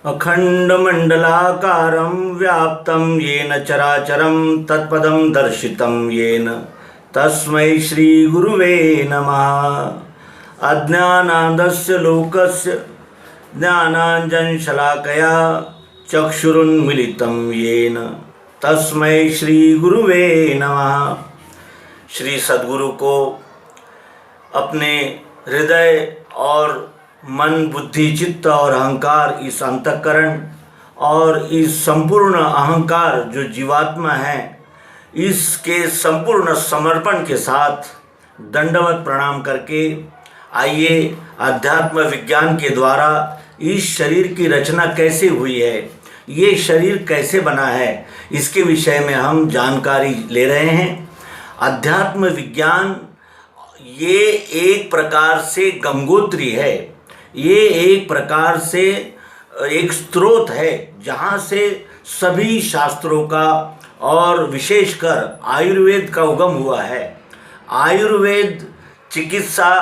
अखंडमंडलाकारं व्याप्तं येन चराचरं तत्पदं दर्शितं येन तस्मै श्रीगुरुवे नमः। अज्ञानान्दस्य लोकस्य ज्ञानाञ्जनशलाकया चक्षुरुन्मीलितं येन तस्मै श्रीगुरुवे नमः। श्री सद्गुरु को अपने हृदय और मन, बुद्धि, चित्त और अहंकार, इस अंतःकरण और इस संपूर्ण अहंकार जो जीवात्मा है, इसके संपूर्ण समर्पण के साथ दंडवत प्रणाम करके आइए अध्यात्म विज्ञान के द्वारा इस शरीर की रचना कैसे हुई है, ये शरीर कैसे बना है, इसके विषय में हम जानकारी ले रहे हैं। अध्यात्म विज्ञान ये एक प्रकार से गंगोत्री है, ये एक प्रकार से एक स्रोत है जहाँ से सभी शास्त्रों का और विशेषकर आयुर्वेद का उगम हुआ है। आयुर्वेद चिकित्सा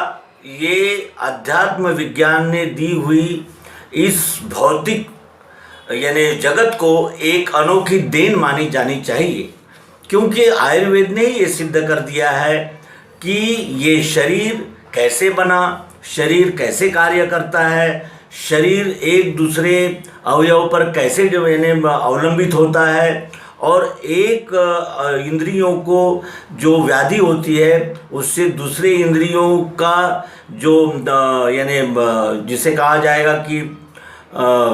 ये अध्यात्म विज्ञान ने दी हुई इस भौतिक यानी जगत को एक अनोखी देन मानी जानी चाहिए, क्योंकि आयुर्वेद ने ये सिद्ध कर दिया है कि ये शरीर कैसे बना, शरीर कैसे कार्य करता है, शरीर एक दूसरे अवयव पर कैसे अवलंबित होता है, और एक इंद्रियों को जो व्याधि होती है उससे दूसरे इंद्रियों का जो यानी जिसे कहा जाएगा कि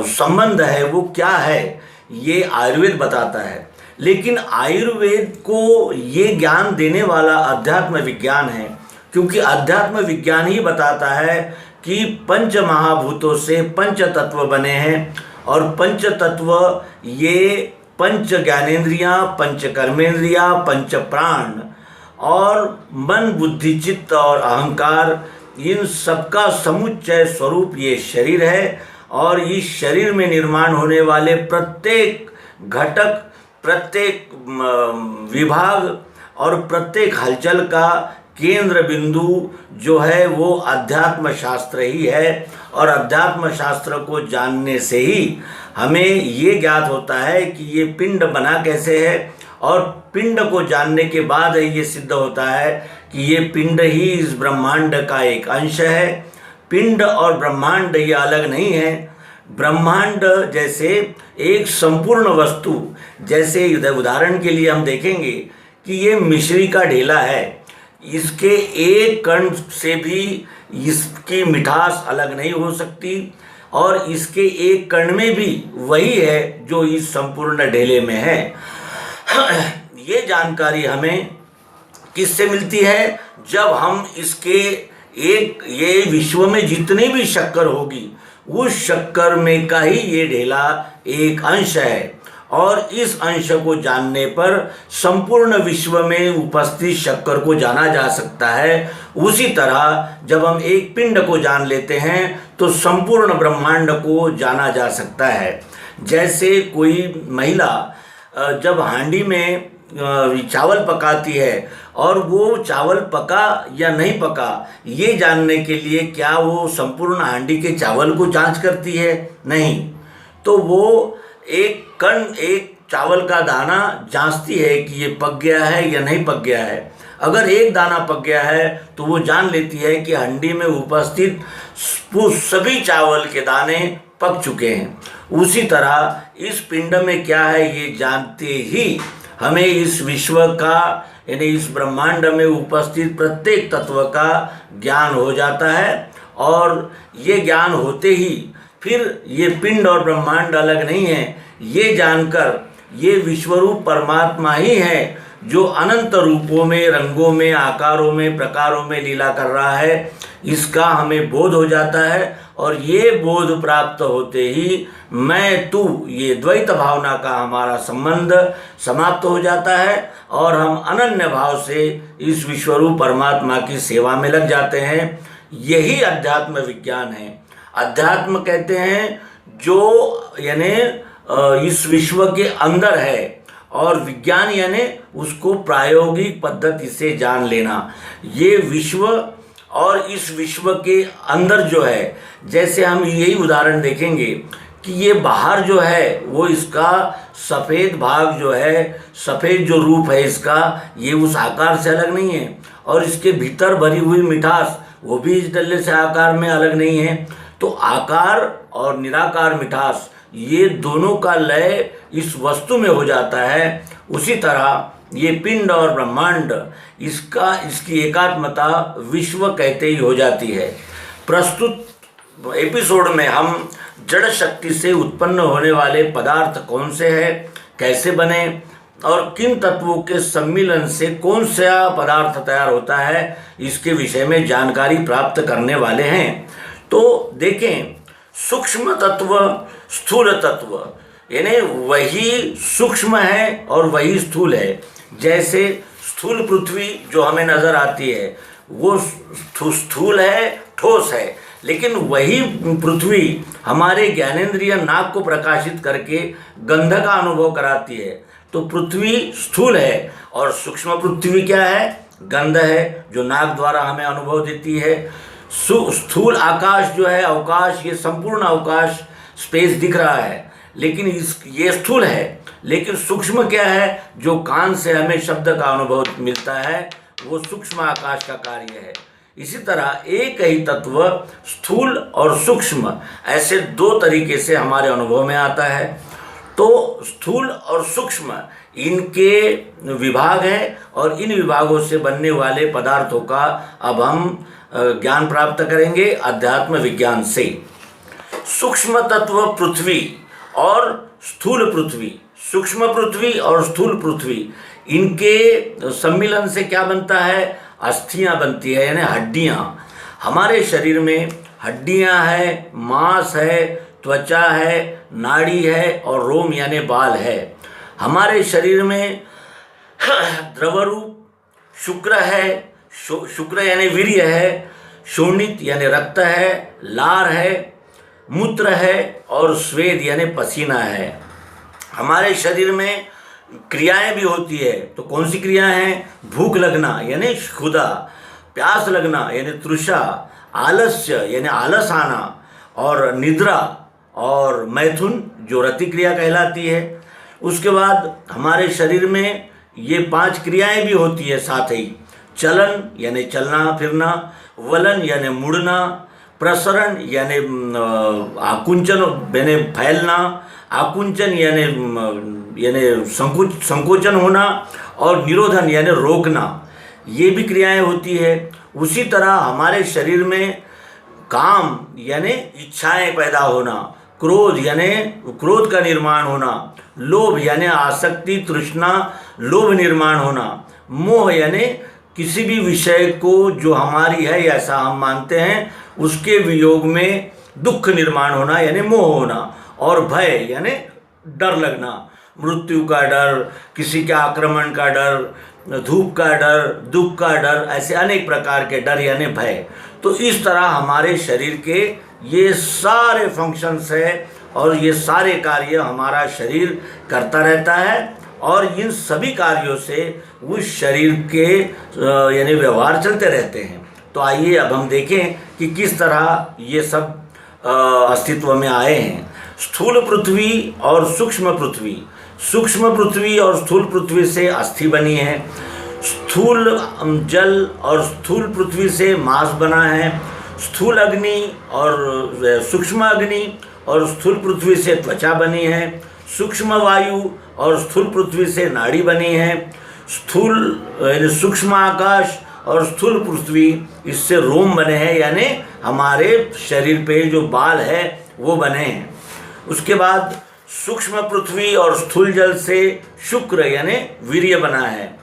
संबंध है वो क्या है, ये आयुर्वेद बताता है। लेकिन आयुर्वेद को ये ज्ञान देने वाला अध्यात्म विज्ञान है, क्योंकि अध्यात्म विज्ञान ही बताता है कि पंच महाभूतों से पंच तत्व बने हैं, और पंच तत्व ये पंच ज्ञानेंद्रियाँ, पंच कर्मेंद्रियाँ, पंच प्राण और मन, बुद्धि, चित्त और अहंकार, इन सबका समुच्चय स्वरूप ये शरीर है। और इस शरीर में निर्माण होने वाले प्रत्येक घटक, प्रत्येक विभाग और प्रत्येक हलचल का केंद्र बिंदु जो है वो अध्यात्म शास्त्र ही है। और अध्यात्म शास्त्र को जानने से ही हमें ये ज्ञात होता है कि ये पिंड बना कैसे है, और पिंड को जानने के बाद ये सिद्ध होता है कि ये पिंड ही इस ब्रह्मांड का एक अंश है। पिंड और ब्रह्मांड ये अलग नहीं है। ब्रह्मांड जैसे एक संपूर्ण वस्तु, जैसे उदाहरण के लिए हम देखेंगे कि ये मिश्री का ढेला है, इसके एक कण से भी इसकी मिठास अलग नहीं हो सकती, और इसके एक कण में भी वही है जो इस संपूर्ण ढेले में है। ये जानकारी हमें किससे मिलती है? जब हम इसके ये विश्व में जितनी भी शक्कर होगी उस शक्कर में का ही ये ढेला एक अंश है, और इस अंश को जानने पर संपूर्ण विश्व में उपस्थित शक्कर को जाना जा सकता है। उसी तरह जब हम एक पिंड को जान लेते हैं तो संपूर्ण ब्रह्मांड को जाना जा सकता है। जैसे कोई महिला जब हांडी में चावल पकाती है और वो चावल पका या नहीं पका ये जानने के लिए क्या वो संपूर्ण हांडी के चावल को जांच करती है? नहीं। तो वो एक कण, एक चावल का दाना जांचती है कि ये पक गया है या नहीं पक गया है। अगर एक दाना पक गया है तो वो जान लेती है कि हांडी में उपस्थित सभी चावल के दाने पक चुके हैं। उसी तरह इस पिंड में क्या है ये जानते ही हमें इस विश्व का यानी इस ब्रह्मांड में उपस्थित प्रत्येक तत्व का ज्ञान हो जाता है। और ये ज्ञान होते ही फिर ये पिंड और ब्रह्मांड अलग नहीं है, ये जानकर ये विश्वरूप परमात्मा ही है जो अनंत रूपों में, रंगों में, आकारों में, प्रकारों में लीला कर रहा है, इसका हमें बोध हो जाता है। और ये बोध प्राप्त होते ही मैं तू ये द्वैत भावना का हमारा संबंध समाप्त हो जाता है, और हम अनन्य भाव से इस विश्वरूप परमात्मा की सेवा में लग जाते हैं। यही अध्यात्म विज्ञान है। अध्यात्म कहते हैं जो यानी इस विश्व के अंदर है, और विज्ञान यानी उसको प्रायोगिक पद्धति से जान लेना। ये विश्व और इस विश्व के अंदर जो है, जैसे हम यही उदाहरण देखेंगे कि ये बाहर जो है वो इसका सफ़ेद भाग जो है, सफ़ेद जो रूप है इसका, ये उस आकार से अलग नहीं है, और इसके भीतर भरी हुई मिठास वो भी इस डल्ले से आकार में अलग नहीं है। तो आकार और निराकार मिठास ये दोनों का लय इस वस्तु में हो जाता है। उसी तरह ये पिंड और ब्रह्मांड, इसकी एकात्मता विश्व कहते ही हो जाती है। प्रस्तुत एपिसोड में हम जड़ शक्ति से उत्पन्न होने वाले पदार्थ कौन से हैं, कैसे बने और किन तत्वों के सम्मिलन से कौन सा पदार्थ तैयार होता है, इसके विषय में जानकारी प्राप्त करने वाले हैं। तो देखें, सूक्ष्म तत्व, स्थूल तत्व, यानी वही सूक्ष्म है और वही स्थूल है। जैसे स्थूल पृथ्वी जो हमें नज़र आती है वो स्थूल है, ठोस है, लेकिन वही पृथ्वी हमारे ज्ञानेंद्रिय नाक को प्रकाशित करके गंध का अनुभव कराती है। तो पृथ्वी स्थूल है और सूक्ष्म पृथ्वी क्या है? गंध है, जो नाक द्वारा हमें अनुभव देती है। स्थूल आकाश जो है, अवकाश, ये संपूर्ण अवकाश, स्पेस दिख रहा है, लेकिन ये स्थूल है। लेकिन सूक्ष्म क्या है? जो कान से हमें शब्द का अनुभव मिलता है, वो सूक्ष्म आकाश का कार्य है। इसी तरह एक ही तत्व स्थूल और सूक्ष्म, ऐसे दो तरीके से हमारे अनुभव में आता है। तो स्थूल और सूक्ष्म इनके विभाग हैं, और इन विभागों से बनने वाले पदार्थों का अब हम ज्ञान प्राप्त करेंगे अध्यात्म विज्ञान से। सूक्ष्म तत्व पृथ्वी और स्थूल पृथ्वी, सूक्ष्म पृथ्वी और स्थूल पृथ्वी, इनके सम्मिलन से क्या बनता है? अस्थियां बनती है, यानी हड्डियां। हमारे शरीर में हड्डियां है, मांस है, त्वचा है, नाड़ी है और रोम यानी बाल है। हमारे शरीर में द्रवरूप शुक्र है, शुक्र यानी वीर्य है, शोणित यानी रक्त है, लार है, मूत्र है और स्वेद यानी पसीना है। हमारे शरीर में क्रियाएं भी होती है। तो कौन सी क्रियाएं हैं? भूख लगना यानी क्षुधा, प्यास लगना यानी तृषा, आलस्य यानी आलस आना, और निद्रा और मैथुन जो रति क्रिया कहलाती है। उसके बाद हमारे शरीर में ये 5 क्रियाएं भी होती है साथ ही। चलन यानी चलना फिरना, वलन यानी मुड़ना, प्रसरण यानी आकुंचन यानी फैलना, आकुंचन यानी संकोचन होना, और निरोधन यानी रोकना, ये भी क्रियाएं होती है। उसी तरह हमारे शरीर में काम यानी इच्छाएं पैदा होना, क्रोध यानी क्रोध का निर्माण होना, लोभ यानी आसक्ति तृष्णा लोभ निर्माण होना, मोह यानी किसी भी विषय को जो हमारी है ऐसा हम मानते हैं उसके वियोग में दुख निर्माण होना यानी मोह होना, और भय यानी डर लगना, मृत्यु का डर, किसी के आक्रमण का डर, धूप का डर, दुख का डर, ऐसे अनेक प्रकार के डर यानी भय। तो इस तरह हमारे शरीर के ये सारे फंक्शंस है और ये सारे कार्य हमारा शरीर करता रहता है, और इन सभी कार्यों से उस शरीर के यानी व्यवहार चलते रहते हैं। तो आइए अब हम देखें कि किस तरह ये सब अस्तित्व में आए हैं। स्थूल पृथ्वी और सूक्ष्म पृथ्वी, सूक्ष्म पृथ्वी और स्थूल पृथ्वी से अस्थि बनी है। स्थूल जल और स्थूल पृथ्वी से मांस बना है। स्थूल अग्नि और सूक्ष्म अग्नि और स्थूल पृथ्वी से त्वचा बनी है। सूक्ष्म वायु और स्थूल पृथ्वी से नाड़ी बनी है। स्थूल सूक्ष्म आकाश और स्थूल पृथ्वी, इससे रोम बने हैं, यानी हमारे शरीर पे जो बाल है वो बने हैं। उसके बाद सूक्ष्म पृथ्वी और स्थूल जल से शुक्र यानी वीर्य बना है।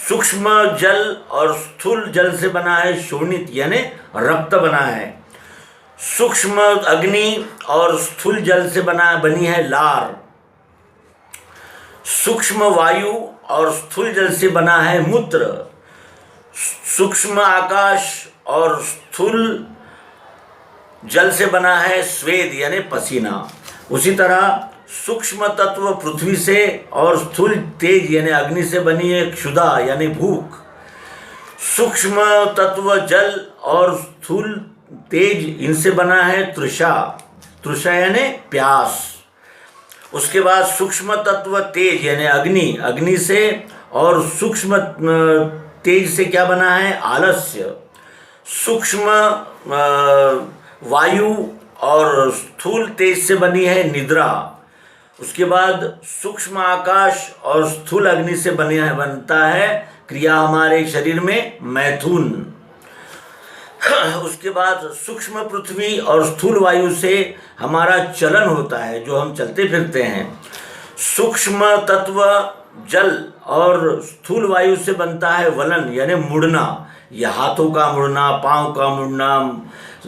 सूक्ष्म जल और स्थूल जल से बना है शोणित यानी रक्त बना है। सूक्ष्म अग्नि और स्थूल जल से बनी है लार। सूक्ष्म वायु और स्थूल जल से बना है मूत्र। सूक्ष्म आकाश और स्थूल जल से बना है स्वेद यानी पसीना। उसी तरह सूक्ष्म तत्व पृथ्वी से और स्थूल तेज यानी अग्नि से बनी है क्षुधा यानी भूख। सूक्ष्म तत्व जल और स्थूल तेज इनसे बना है तृषा। तृषा यानी प्यास। उसके बाद सूक्ष्म तत्व तेज यानी अग्नि, अग्नि से और सूक्ष्म तेज से क्या बना है? आलस्य। सूक्ष्म वायु और स्थूल तेज से बनी है निद्रा। उसके बाद सूक्ष्म आकाश और स्थूल अग्नि से बनता है क्रिया हमारे शरीर में मैथुन। उसके बाद सूक्ष्म पृथ्वी और स्थूल वायु से हमारा चलन होता है, जो हम चलते फिरते हैं। सूक्ष्म तत्व जल और स्थूल वायु से बनता है वलन यानी मुड़ना, यह हाथों का मुड़ना, पाँव का मुड़ना,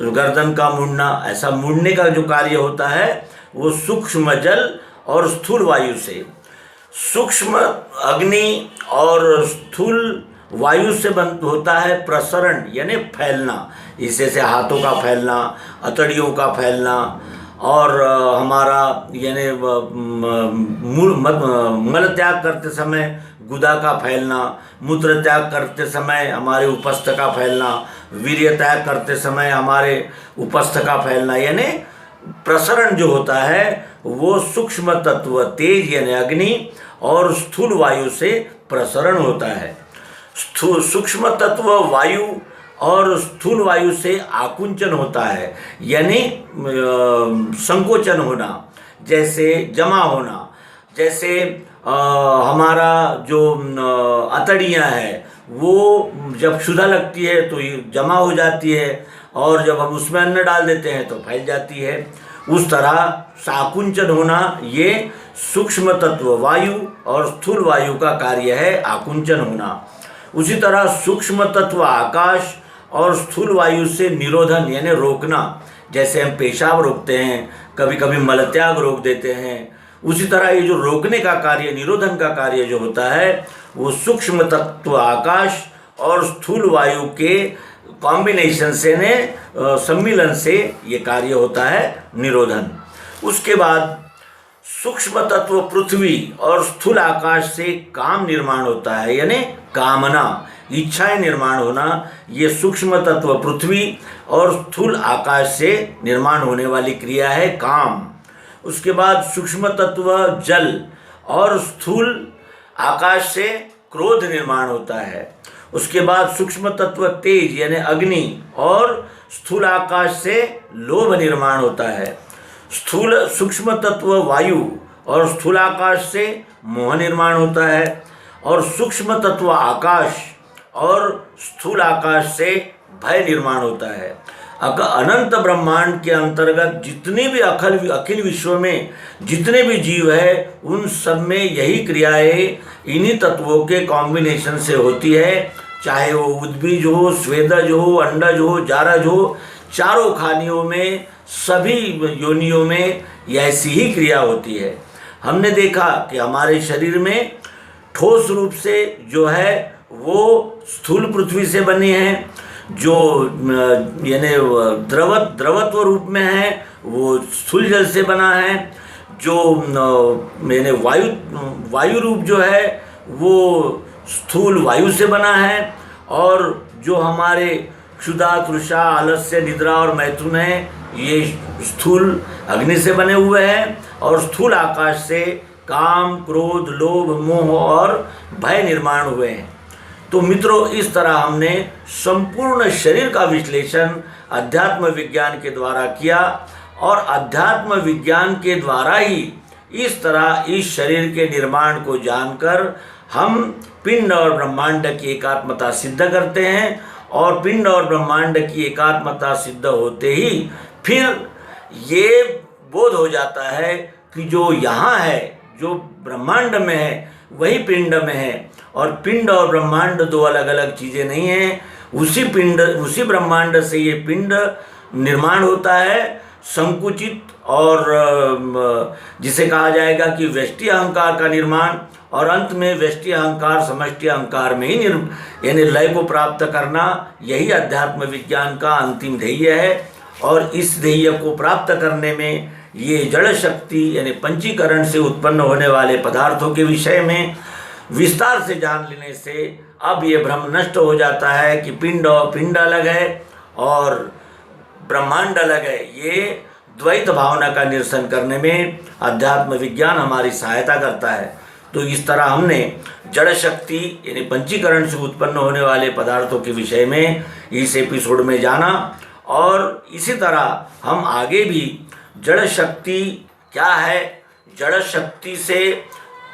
गर्दन का मुड़ना, ऐसा मुड़ने का जो कार्य होता है वो सूक्ष्म जल और स्थूल वायु से। सूक्ष्म अग्नि और स्थूल वायु से होता है प्रसरण यानी फैलना, इससे से हाथों का फैलना, अतड़ियों का फैलना, और हमारा यानी मल त्याग करते समय गुदा का फैलना, मूत्र त्याग करते समय हमारे उपस्थ का फैलना, वीर्य त्याग करते समय हमारे उपस्थ का फैलना, यानी प्रसरण जो होता है वो सूक्ष्म तत्व तेज यानी अग्नि और स्थूल वायु से प्रसरण होता है। सूक्ष्म तत्व वायु और स्थूल वायु से आकुंचन होता है यानी संकोचन होना, जैसे जमा होना। जैसे हमारा जो अतड़ियाँ है वो जब क्षुधा लगती है तो ये जमा हो जाती है, और जब हम उसमें अन्न डाल देते हैं तो फैल जाती है। उस तरह आकुंचन होना ये सूक्ष्म तत्व वायु और स्थूल वायु का कार्य है, आकुंचन होना। उसी तरह सूक्ष्म तत्व आकाश और स्थूल वायु से निरोधन यानी रोकना, जैसे हम पेशाब रोकते हैं, कभी कभी मलत्याग रोक देते हैं, उसी तरह ये जो रोकने का कार्य, निरोधन का कार्य जो होता है वो सूक्ष्म तत्व आकाश और स्थूल वायु के कॉम्बिनेशन से ने सम्मिलन से ये कार्य होता है निरोधन। उसके बाद सूक्ष्म तत्व पृथ्वी और स्थूल आकाश से काम निर्माण होता है यानी कामना, इच्छाएं निर्माण होना, ये सूक्ष्म तत्व पृथ्वी और स्थूल आकाश से निर्माण होने वाली क्रिया है काम। उसके बाद सूक्ष्म तत्व जल और स्थूल आकाश से क्रोध निर्माण होता है। उसके बाद सूक्ष्म तत्व तेज यानी अग्नि और स्थूल आकाश से लोभ निर्माण होता है। सूक्ष्म तत्व वायु और स्थूल आकाश से मोह निर्माण होता है, और सूक्ष्म तत्व आकाश और स्थूल आकाश से भय निर्माण होता है। अनंत ब्रह्मांड के अंतर्गत जितने भी अखिल विश्व में जितने भी जीव है उन सब में यही क्रियाएं इन्हीं तत्वों के कॉम्बिनेशन से होती है, चाहे वो उद्बीज हो, स्वेदज हो, अंडज हो, जारज हो, चारों खानियों में, सभी योनियों में ऐसी ही क्रिया होती है। हमने देखा कि हमारे शरीर में ठोस रूप से जो है वो स्थूल पृथ्वी से बनी है, जो यानी द्रवत्व रूप में है वो स्थूल जल से बना है, जो यानी वायु रूप जो है वो स्थूल वायु से बना है, और जो हमारे क्षुधा, तृषा, आलस्य, निद्रा और मैथुन है ये स्थूल अग्नि से बने हुए हैं, और स्थूल आकाश से काम, क्रोध, लोभ, मोह और भय निर्माण हुए हैं। तो मित्रों, इस तरह हमने संपूर्ण शरीर का विश्लेषण अध्यात्म विज्ञान के द्वारा किया, और अध्यात्म विज्ञान के द्वारा ही इस तरह इस शरीर के निर्माण को जानकर हम पिंड और ब्रह्मांड की एकात्मता सिद्ध करते हैं, और पिंड और ब्रह्मांड की एकात्मता सिद्ध होते ही फिर ये बोध हो जाता है कि जो यहाँ है, जो ब्रह्मांड में है वही पिंड में है, और पिंड और ब्रह्मांड दो अलग अलग चीज़ें नहीं हैं। उसी ब्रह्मांड से ये पिंड निर्माण होता है, संकुचित, और जिसे कहा जाएगा कि व्यष्टि अहंकार का निर्माण, और अंत में व्यष्टि अहंकार समष्टि अहंकार में ही यानी लय को प्राप्त करना, यही अध्यात्म विज्ञान का अंतिम ध्येय है। और इस ध्येय को प्राप्त करने में ये जड़ शक्ति यानी पंचीकरण से उत्पन्न होने वाले पदार्थों के विषय में विस्तार से जान लेने से अब ये भ्रम नष्ट हो जाता है कि पिंड अलग है और ब्रह्मांड अलग है। ये द्वैत भावना का निरसन करने में अध्यात्म विज्ञान हमारी सहायता करता है। तो इस तरह हमने जड़ शक्ति यानी पंचीकरण से उत्पन्न होने वाले पदार्थों के विषय में इस एपिसोड में जाना, और इसी तरह हम आगे भी जड़ शक्ति क्या है, जड़ शक्ति से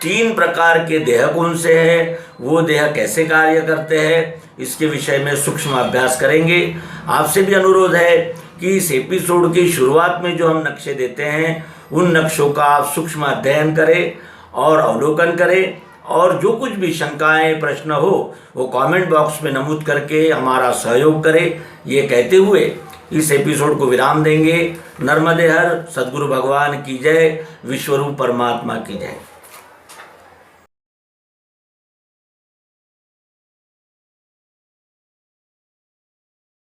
3 प्रकार के देह कौन से हैं, वो देह कैसे कार्य करते हैं, इसके विषय में सूक्ष्म अभ्यास करेंगे। आपसे भी अनुरोध है कि इस एपिसोड की शुरुआत में जो हम नक्शे देते हैं उन नक्शों का आप सूक्ष्म अध्ययन करें और अवलोकन करें, और जो कुछ भी शंकाएं प्रश्न हो वो कमेंट बॉक्स में नमूद करके हमारा सहयोग करें। ये कहते हुए इस एपिसोड को विराम देंगे। नर्मदे हर, सद्गुरु भगवान की जय, विश्वरूप परमात्मा की जय।